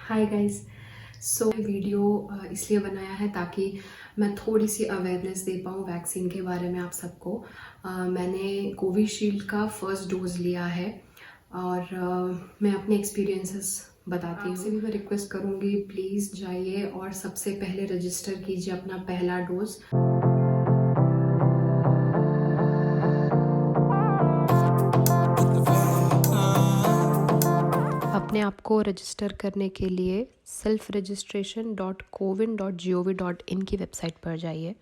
Hi guys. Video इसलिए बनाया है ताकि मैं थोड़ी सी अवेयरनेस दे पाऊँ वैक्सीन के बारे में आप सबको। मैंने कोविशील्ड का फर्स्ट डोज़ लिया है और मैं अपने एक्सपीरियंसेस बताती हूँ। आपसे भी मैं रिक्वेस्ट करूँगी, प्लीज़ जाइए और सबसे पहले रजिस्टर कीजिए अपना पहला डोज़। अपने आप को रजिस्टर करने के लिए selfregistration.cowin.gov.in की वेबसाइट पर जाइए।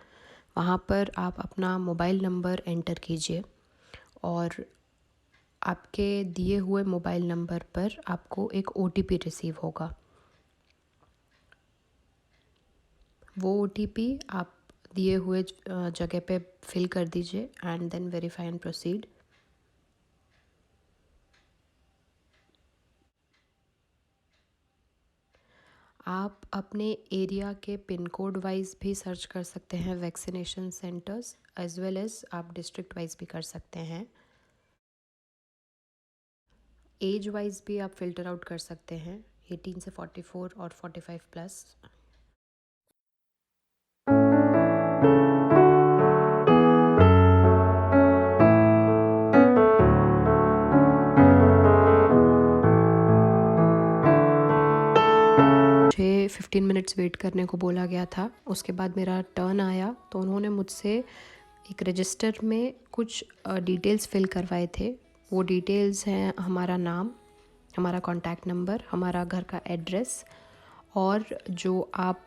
वहाँ पर आप अपना मोबाइल नंबर एंटर कीजिए और आपके दिए हुए मोबाइल नंबर पर आपको एक OTP रिसीव होगा। वो OTP आप दिए हुए जगह पे फिल कर दीजिए and then verify and proceed. आप अपने एरिया के पिन कोड वाइज भी सर्च कर सकते हैं vaccination centres, as well as आप डिस्ट्रिक्ट वाइज भी कर सकते हैं। एज वाइज भी आप फिल्टर आउट कर सकते हैं, 18 से 44 और 45 प्लस। मुझे 15 मिनट्स वेट करने को बोला गया था। उसके बाद मेरा टर्न आया तो उन्होंने मुझसे एक रजिस्टर में कुछ डिटेल्स फिल करवाए थे। वो डिटेल्स हैं हमारा नाम, हमारा कॉन्टैक्ट नंबर, हमारा घर का एड्रेस और जो आप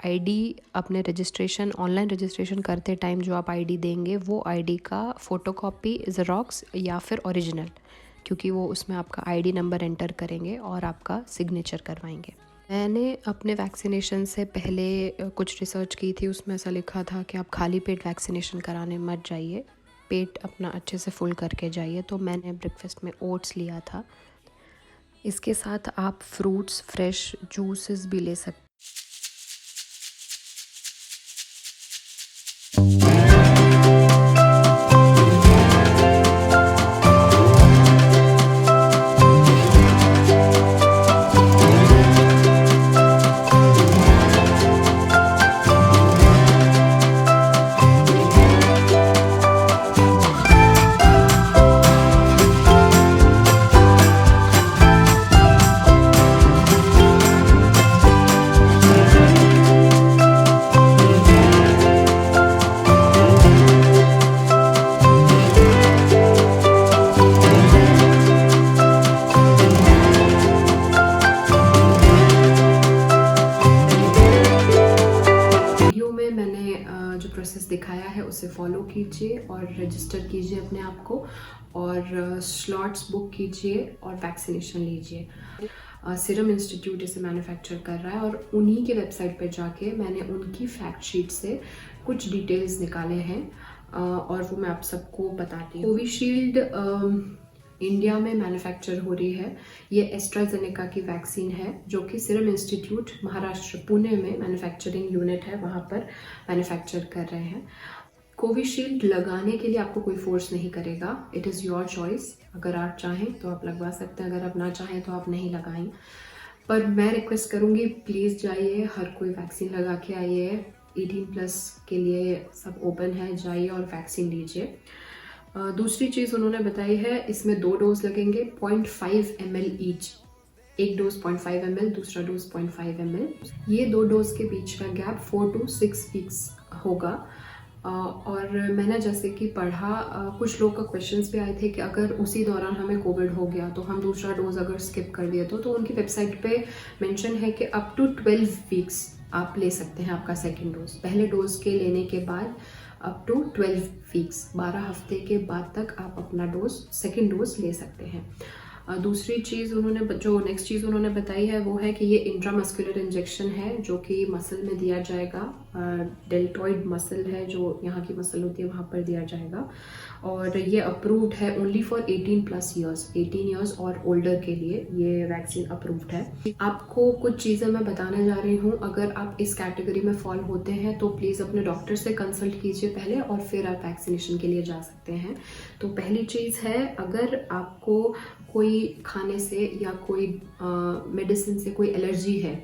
आईडी अपने रजिस्ट्रेशन ऑनलाइन रजिस्ट्रेशन करते टाइम जो आप आईडी देंगे वो आईडी का फ़ोटोकॉपी, ज़ेरॉक्स या फिर ओरिजिनल, क्योंकि वो उसमें आपका आईडी नंबर एंटर करेंगे और आपका सिग्नेचर करवाएंगे। मैंने अपने वैक्सीनेशन से पहले कुछ रिसर्च की थी, उसमें ऐसा लिखा था कि आप खाली पेट वैक्सीनेशन कराने मत जाइए, पेट अपना अच्छे से फुल करके जाइए। तो मैंने ब्रेकफास्ट में ओट्स लिया था। इसके साथ आप फ्रूट्स, फ्रेश जूसेस भी ले सकते। जो प्रोसेस दिखाया है उसे फॉलो कीजिए और रजिस्टर कीजिए अपने आप को और स्लॉट्स बुक कीजिए और वैक्सीनेशन लीजिए। सीरम इंस्टीट्यूट इसे मैन्युफैक्चर कर रहा है और उन्हीं के वेबसाइट पे जाके मैंने उनकी फैक्ट शीट से कुछ डिटेल्स निकाले हैं और वो मैं आप सबको बताती हूँ। कोविशील्ड इंडिया में मैन्युफैक्चर हो रही है। ये एस्ट्राजेनेका की वैक्सीन है जो कि सीरम इंस्टीट्यूट महाराष्ट्र पुणे में मैन्युफैक्चरिंग यूनिट है, वहाँ पर मैन्युफैक्चर कर रहे हैं। कोविशील्ड लगाने के लिए आपको कोई फोर्स नहीं करेगा, इट इज़ योर चॉइस। अगर आप चाहें तो आप लगवा सकते हैं, अगर आप ना चाहें तो आप नहीं लगाएं। पर मैं रिक्वेस्ट करूँगी, प्लीज़ जाइए, हर कोई वैक्सीन लगा के आइए। 18 प्लस के लिए सब ओपन है, जाइए और वैक्सीन लीजिए। दूसरी चीज़ उन्होंने बताई है, इसमें 2 डोज लगेंगे, 0.5 ml ईच। एक डोज 0.5 ml, दूसरा डोज 0.5 ml। ये 2 डोज के बीच का गैप 4 to 6 वीक्स होगा। और मैंने जैसे कि पढ़ा, कुछ लोग का क्वेश्चंस भी आए थे कि अगर उसी दौरान हमें कोविड हो गया तो हम दूसरा डोज अगर स्किप कर दिए तो उनकी वेबसाइट पे मेंशन है कि अप टू 12 वीक्स आप ले सकते हैं आपका सेकेंड डोज। पहले डोज के लेने के बाद अप टू 12 वीक्स, 12 हफ्ते के बाद तक आप अपना डोज, सेकेंड डोज ले सकते हैं। दूसरी चीज़ जो नेक्स्ट चीज़ उन्होंने बताई है वो है कि ये इंट्रामस्कुलर इंजेक्शन है जो कि मसल में दिया जाएगा। डेल्टॉइड मसल है जो यहाँ की मसल होती है, वहाँ पर दिया जाएगा। और ये अप्रूव्ड है ओनली फॉर 18+ ईयर्स, 18 ईयर्स और ओल्डर के लिए ये वैक्सीन अप्रूव्ड है। आपको कुछ चीज़ें मैं बताने जा रही हूँ, अगर आप इस कैटेगरी में फॉल होते हैं तो प्लीज़ अपने डॉक्टर से कंसल्ट कीजिए पहले और फिर आप वैक्सीनेशन के लिए जा सकते हैं। तो पहली चीज़ है, अगर आपको कोई खाने से या कोई मेडिसिन से कोई एलर्जी है,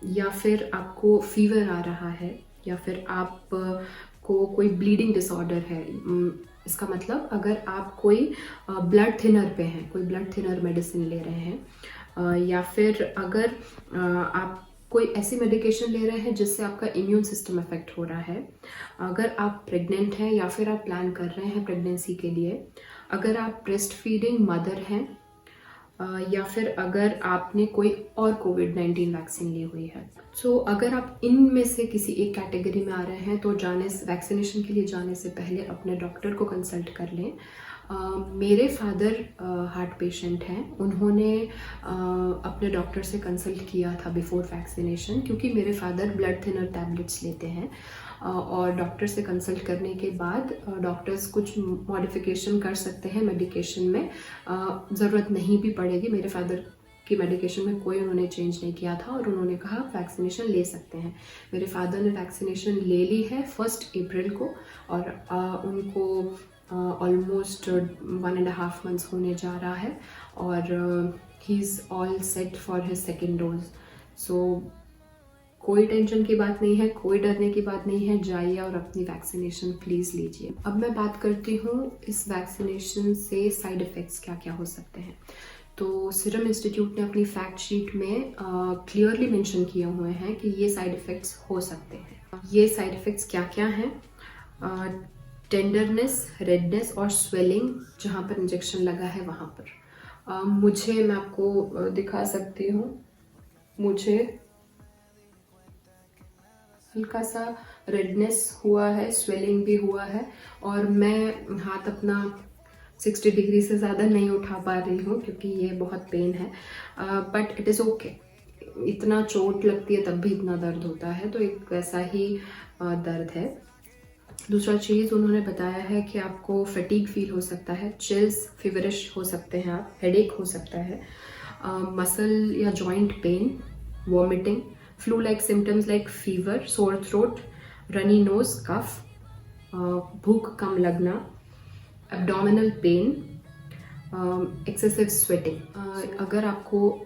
या फिर आपको फीवर आ रहा है, या फिर आप को कोई ब्लीडिंग डिसऑर्डर है, इसका मतलब अगर आप कोई ब्लड थिनर पे हैं, कोई ब्लड थिनर मेडिसिन ले रहे हैं, या फिर अगर आप कोई ऐसी मेडिकेशन ले रहे हैं जिससे आपका इम्यून सिस्टम अफेक्ट हो रहा है, अगर आप प्रेग्नेंट हैं या फिर आप प्लान कर रहे हैं प्रेगनेंसी के लिए, अगर आप ब्रेस्ट फीडिंग मदर हैं, या फिर अगर आपने कोई और कोविड-19 वैक्सीन ली हुई है। सो अगर आप इनमें से किसी एक कैटेगरी में आ रहे हैं तो वैक्सीनेशन के लिए जाने से पहले अपने डॉक्टर को कंसल्ट कर लें। मेरे फादर हार्ट पेशेंट हैं, उन्होंने अपने डॉक्टर से कंसल्ट किया था बिफोर वैक्सीनेशन, क्योंकि मेरे फादर ब्लड थिनर टैबलेट्स लेते हैं, और डॉक्टर से कंसल्ट करने के बाद डॉक्टर्स कुछ मॉडिफिकेशन कर सकते हैं मेडिकेशन में, ज़रूरत नहीं भी पड़ेगी। मेरे फादर की मेडिकेशन में कोई उन्होंने चेंज नहीं किया था और उन्होंने कहा वैक्सीनेशन ले सकते हैं। मेरे फादर ने वैक्सीनेशन ले ली है 1 अप्रैल को, और उनको ऑलमोस्ट 1.5 मंथ्स होने जा रहा है, और he is all set for his second dose. So कोई टेंशन की बात नहीं है, कोई डरने की बात नहीं है, जाइए और अपनी वैक्सीनेशन प्लीज़ लीजिए। अब मैं बात करती हूँ इस वैक्सीनेशन से साइड इफ़ेक्ट्स क्या क्या हो सकते हैं। तो सीरम इंस्टीट्यूट ने अपनी फैक्ट शीट में क्लियरली मेंशन किए हुए हैं कि ये साइड इफ़ेक्ट्स हो सकते हैं। ये साइड इफ़ेक्ट्स क्या क्या हैं? टेंडरनेस, रेडनेस और स्वेलिंग जहाँ पर इंजेक्शन लगा है वहाँ पर। मैं आपको दिखा सकती हूँ, मुझे हल्का सा रेडनेस हुआ है, स्वेलिंग भी हुआ है, और मैं हाथ अपना 60 डिग्री से ज़्यादा नहीं उठा पा रही हूँ क्योंकि ये बहुत पेन है, बट इट इज़ ओके। इतना चोट लगती है तब भी इतना दर्द होता है, तो एक वैसा ही दर्द है। दूसरा चीज़ उन्होंने बताया है कि आपको फटीग फील हो सकता है, चिल्स, फीवरिश हो सकते हैं आप, हेडेक हो सकता है, मसल या joint pain, vomiting, flu like symptoms like fever, sore throat, runny nose, cough, भूख कम लगना, एब्डोमिनल पेन, एक्सेसिव स्वेटिंग। अगर आपको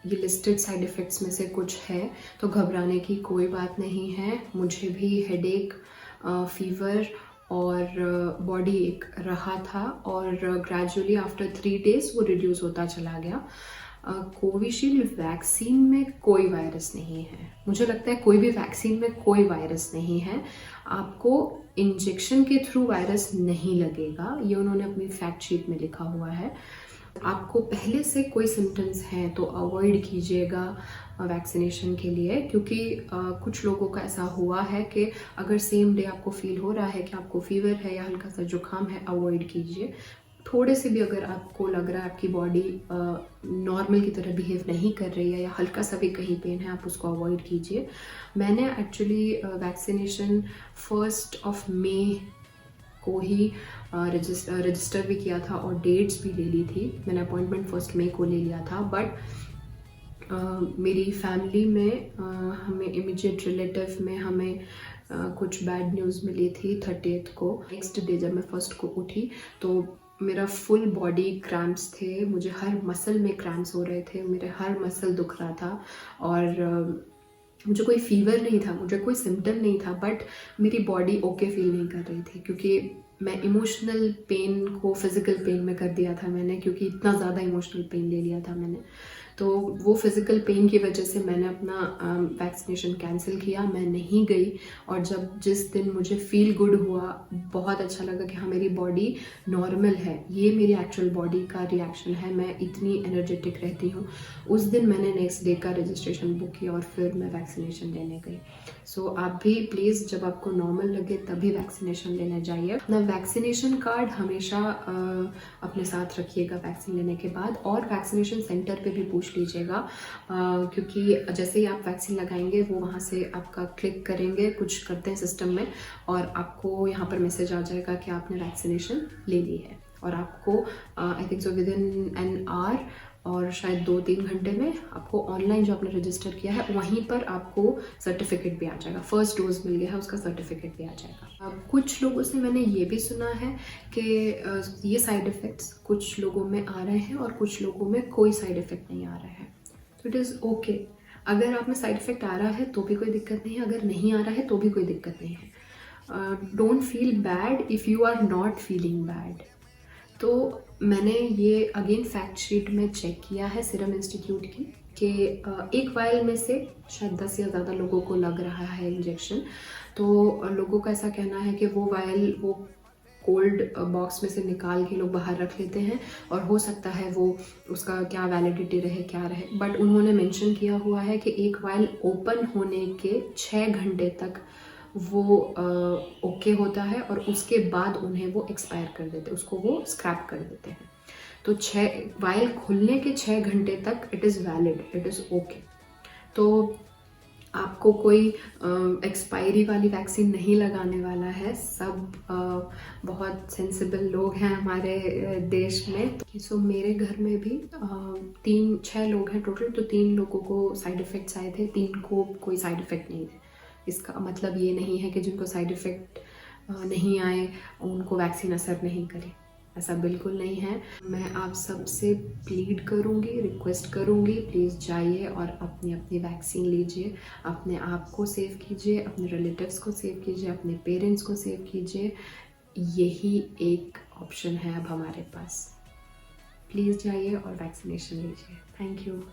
ये लिस्टेड साइड इफ़ेक्ट्स में से कुछ है तो घबराने की कोई बात नहीं है। मुझे भी हेडेक, फीवर और बॉडी एक रहा था, और ग्रेजुअली आफ्टर 3 डेज वो रिड्यूस होता चला गया। कोविशील्ड वैक्सीन में कोई वायरस नहीं है। मुझे लगता है कोई भी वैक्सीन में कोई वायरस नहीं है। आपको इंजेक्शन के थ्रू वायरस नहीं लगेगा, ये उन्होंने अपनी फैक्ट शीट में लिखा हुआ है। आपको पहले से कोई सिम्टम्स हैं तो अवॉइड कीजिएगा वैक्सीनेशन के लिए, क्योंकि कुछ लोगों का ऐसा हुआ है कि अगर सेम डे आपको फील हो रहा है कि आपको फीवर है या हल्का सा जुकाम है, अवॉइड कीजिए। थोड़े से भी अगर आपको लग रहा है आपकी बॉडी नॉर्मल की तरह बिहेव नहीं कर रही है या हल्का सा भी कहीं पेन है, आप उसको अवॉइड कीजिए। मैंने एक्चुअली वैक्सीनेशन 1 मई को ही रजिस्टर भी किया था और डेट्स भी ले ली थी। मैंने अपॉइंटमेंट 1 मई को ले लिया था, बट मेरी फैमिली में हमें इमीडिएट रिलेटिव में हमें कुछ बैड न्यूज़ मिली थी 30th को। नेक्स्ट डे जब मैं 1st को उठी तो मेरा फुल बॉडी क्रैम्प्स थे, मुझे हर मसल में क्रैम्प्स हो रहे थे, मेरे हर मसल दुख रहा था, और मुझे कोई फीवर नहीं था, मुझे कोई सिम्टम नहीं था, बट मेरी बॉडी ओके फील नहीं कर रही थी, क्योंकि मैं इमोशनल पेन को फिज़िकल पेन में कर दिया था मैंने, क्योंकि इतना ज़्यादा इमोशनल पेन ले लिया था मैंने। तो वो फिज़िकल पेन की वजह से मैंने अपना वैक्सीनेशन कैंसिल किया, मैं नहीं गई। और जिस दिन मुझे फील गुड हुआ, बहुत अच्छा लगा कि हाँ मेरी बॉडी नॉर्मल है, ये मेरी एक्चुअल बॉडी का रिएक्शन है, मैं इतनी एनर्जेटिक रहती हूँ, उस दिन मैंने नेक्स्ट डे का रजिस्ट्रेशन बुक किया और फिर मैं वैक्सीनेशन लेने गई। सो आप भी प्लीज़ जब आपको नॉर्मल लगे तभी वैक्सीनेशन लेने जाइए। अपना वैक्सीनेशन कार्ड हमेशा अपने साथ रखिएगा वैक्सीन लेने के बाद, और वैक्सीनेशन सेंटर पे भी पूछ लीजिएगा, क्योंकि जैसे ही आप वैक्सीन लगाएंगे वो वहाँ से आपका क्लिक करेंगे, कुछ करते हैं सिस्टम में, और आपको यहाँ पर मैसेज आ जाएगा कि आपने वैक्सीनेशन ले ली है, और आपको I think so with in an hour और शायद 2-3 घंटे में आपको ऑनलाइन जो आपने रजिस्टर किया है वहीं पर आपको सर्टिफिकेट भी आ जाएगा। फर्स्ट डोज मिल गया है उसका सर्टिफिकेट भी आ जाएगा। कुछ लोगों से मैंने ये भी सुना है कि ये साइड इफ़ेक्ट्स कुछ लोगों में आ रहे हैं और कुछ लोगों में कोई साइड इफ़ेक्ट नहीं आ रहा है। तो इट इज़ ओके। अगर आप में साइड इफ़ेक्ट आ रहा है तो भी कोई दिक्कत नहीं है, अगर नहीं आ रहा है तो भी कोई दिक्कत नहीं है। Don't feel bad if you are not feeling bad. तो मैंने ये अगेन फैक्ट शीट में चेक किया है सीरम इंस्टीट्यूट की कि एक वायल में से शायद 10 या ज़्यादा लोगों को लग रहा है इंजेक्शन। तो लोगों का ऐसा कहना है कि वो वायल वो कोल्ड बॉक्स में से निकाल के लोग बाहर रख लेते हैं और हो सकता है वो उसका क्या वैलिडिटी रहे क्या रहे, बट उन्होंने मेंशन किया हुआ है कि एक वायल ओपन होने के 6 घंटे तक वो ओके होता है और उसके बाद उन्हें वो एक्सपायर कर देते हैं, उसको वो स्क्रैप कर देते हैं। तो 6 वायल खुलने के 6 घंटे तक it is valid, it is okay. तो आपको कोई एक्सपायरी वाली वैक्सीन नहीं लगाने वाला है। सब बहुत सेंसिबल लोग हैं हमारे देश में। सो मेरे घर में भी 3-6 लोग हैं टोटल, तो 3 लोगों को साइड इफ़ेक्ट्स आए थे, 3 को कोई साइड इफ़ेक्ट नहीं थे। इसका मतलब ये नहीं है कि जिनको साइड इफ़ेक्ट नहीं आए उनको वैक्सीन असर नहीं करे, ऐसा बिल्कुल नहीं है। मैं आप सबसे प्लीड करूँगी, रिक्वेस्ट करूँगी, प्लीज़ जाइए और अपनी अपनी वैक्सीन लीजिए। अपने आप को सेव कीजिए, अपने रिलेटिव्स को सेव कीजिए, अपने पेरेंट्स को सेव कीजिए। यही एक ऑप्शन है अब हमारे पास। प्लीज़ जाइए और वैक्सीनेशन लीजिए। Thank you.